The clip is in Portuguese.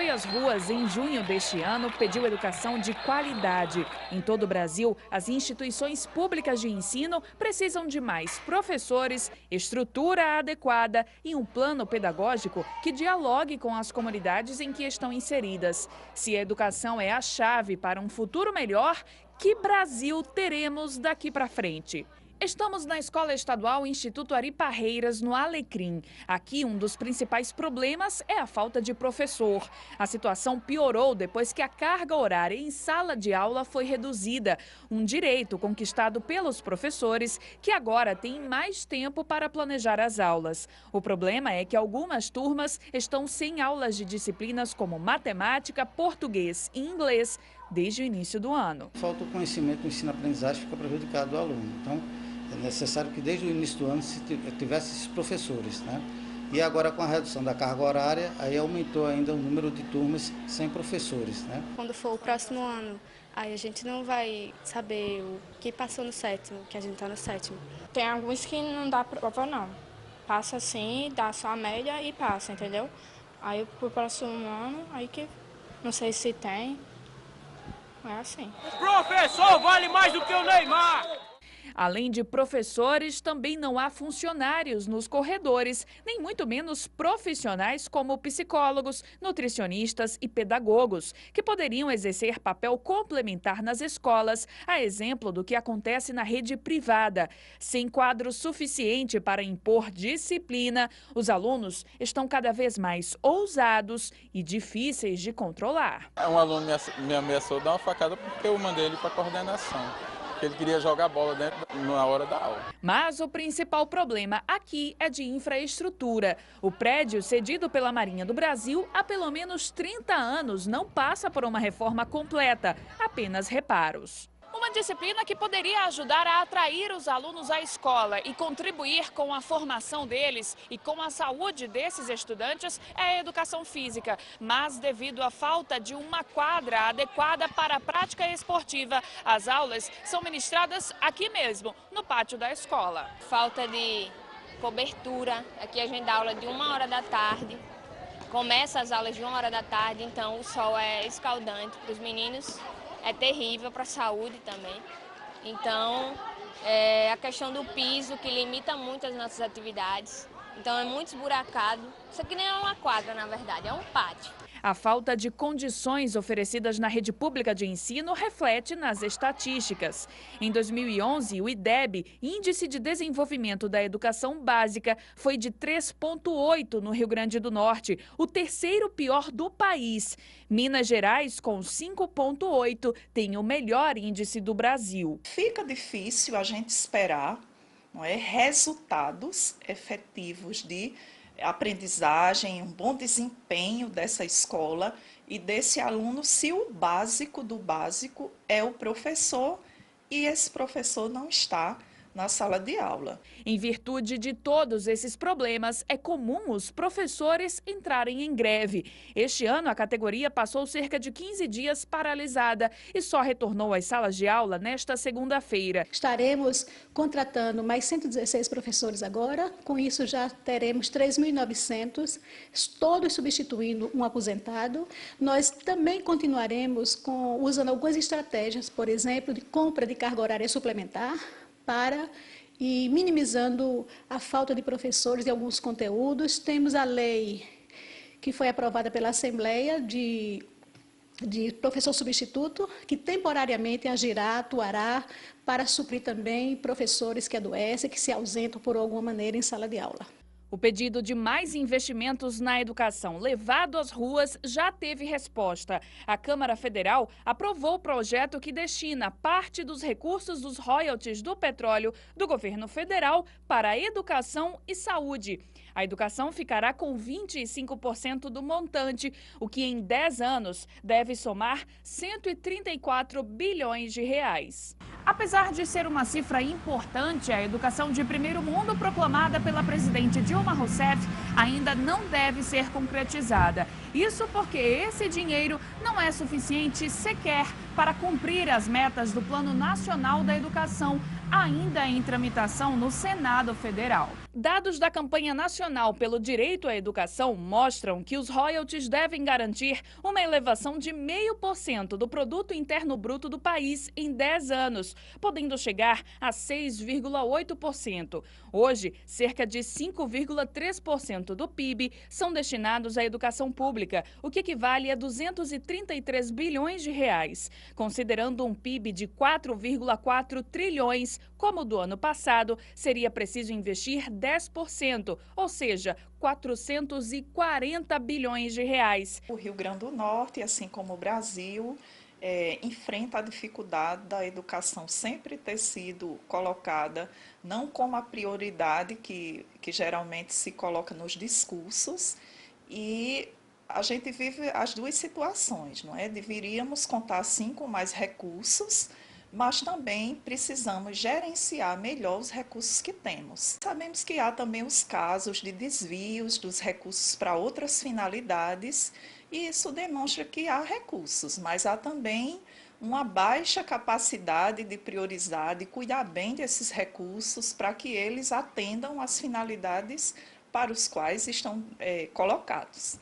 foi às ruas em junho deste ano pediu educação de qualidade. Em todo o Brasil, as instituições públicas de ensino precisam de mais professores, estrutura adequada e um plano pedagógico que dialogue com as comunidades em que estão inseridas. Se a educação é a chave para um futuro melhor, que Brasil teremos daqui para frente? Estamos na Escola Estadual Instituto Ari Parreiras, no Alecrim. Aqui, um dos principais problemas é a falta de professor. A situação piorou depois que a carga horária em sala de aula foi reduzida. Um direito conquistado pelos professores, que agora têm mais tempo para planejar as aulas. O problema é que algumas turmas estão sem aulas de disciplinas como matemática, português e inglês desde o início do ano. Falta o conhecimento do ensino-aprendizagem, fica prejudicado o aluno. Então, é necessário que desde o início do ano se tivesse esses professores, né? E agora com a redução da carga horária, aí aumentou ainda o número de turmas sem professores, né? Quando for o próximo ano, aí a gente não vai saber o que passou no sétimo, que a gente está no sétimo. Tem alguns que não dá prova não. Passa assim, dá só a média e passa, entendeu? Aí pro próximo ano, aí que não sei se tem. É assim. O professor vale mais do que o Neymar! Além de professores, também não há funcionários nos corredores, nem muito menos profissionais como psicólogos, nutricionistas e pedagogos, que poderiam exercer papel complementar nas escolas, a exemplo do que acontece na rede privada. Sem quadro suficiente para impor disciplina, os alunos estão cada vez mais ousados e difíceis de controlar. Um aluno me ameaçou dar uma facada porque eu mandei ele para a coordenação. Ele queria jogar bola na hora da aula. Mas o principal problema aqui é de infraestrutura. O prédio cedido pela Marinha do Brasil há pelo menos 30 anos não passa por uma reforma completa, apenas reparos. Uma disciplina que poderia ajudar a atrair os alunos à escola e contribuir com a formação deles e com a saúde desses estudantes é a educação física. Mas devido à falta de uma quadra adequada para a prática esportiva, as aulas são ministradas aqui mesmo, no pátio da escola. Falta de cobertura, aqui a gente dá aula de 1h da tarde, começa as aulas de 1h da tarde, então o sol é escaldante para os meninos. É terrível para a saúde também. Então, a questão do piso, que limita muito as nossas atividades. Então, é muito esburacado. Isso aqui nem é uma quadra, na verdade, é um pátio. A falta de condições oferecidas na rede pública de ensino reflete nas estatísticas. Em 2011, o IDEB, Índice de Desenvolvimento da Educação Básica, foi de 3,8 no Rio Grande do Norte, o terceiro pior do país. Minas Gerais, com 5,8, tem o melhor índice do Brasil. Fica difícil a gente esperar, não é, resultados efetivos de aprendizagem, um bom desempenho dessa escola e desse aluno se o básico do básico é o professor e esse professor não está na sala de aula. Em virtude de todos esses problemas, é comum os professores entrarem em greve. Este ano, a categoria passou cerca de 15 dias paralisada e só retornou às salas de aula nesta segunda-feira. Estaremos contratando mais 116 professores agora, com isso já teremos 3.900, todos substituindo um aposentado. Nós também continuaremos usando algumas estratégias, por exemplo, de compra de carga horária suplementar, e minimizando a falta de professores de alguns conteúdos. Temos a lei que foi aprovada pela Assembleia de professor substituto, que temporariamente atuará para suprir também professores que adoecem, que se ausentam por alguma maneira em sala de aula. O pedido de mais investimentos na educação levado às ruas já teve resposta. A Câmara Federal aprovou o projeto que destina parte dos recursos dos royalties do petróleo do governo federal para a educação e saúde. A educação ficará com 25% do montante, o que em 10 anos deve somar 134 bilhões de reais. Apesar de ser uma cifra importante, a educação de primeiro mundo proclamada pela presidente Dilma Rousseff ainda não deve ser concretizada. Isso porque esse dinheiro não é suficiente sequer para cumprir as metas do Plano Nacional da Educação ainda em tramitação no Senado Federal. Dados da campanha nacional pelo direito à educação mostram que os royalties devem garantir uma elevação de 0,5% do produto interno bruto do país em 10 anos, podendo chegar a 6,8%. Hoje, cerca de 5,3% do PIB são destinados à educação pública, o que equivale a 233 bilhões de reais. Considerando um PIB de 4,4 trilhões, como o do ano passado, seria preciso investir 10%, ou seja, 440 bilhões de reais. O Rio Grande do Norte, assim como o Brasil, enfrenta a dificuldade da educação sempre ter sido colocada não como a prioridade que geralmente se coloca nos discursos, e a gente vive as duas situações, não é? Deveríamos contar sim com mais recursos, mas também precisamos gerenciar melhor os recursos que temos. Sabemos que há também os casos de desvios dos recursos para outras finalidades, e isso demonstra que há recursos, mas há também uma baixa capacidade de priorizar, de cuidar bem desses recursos para que eles atendam às finalidades para os quais estão colocados.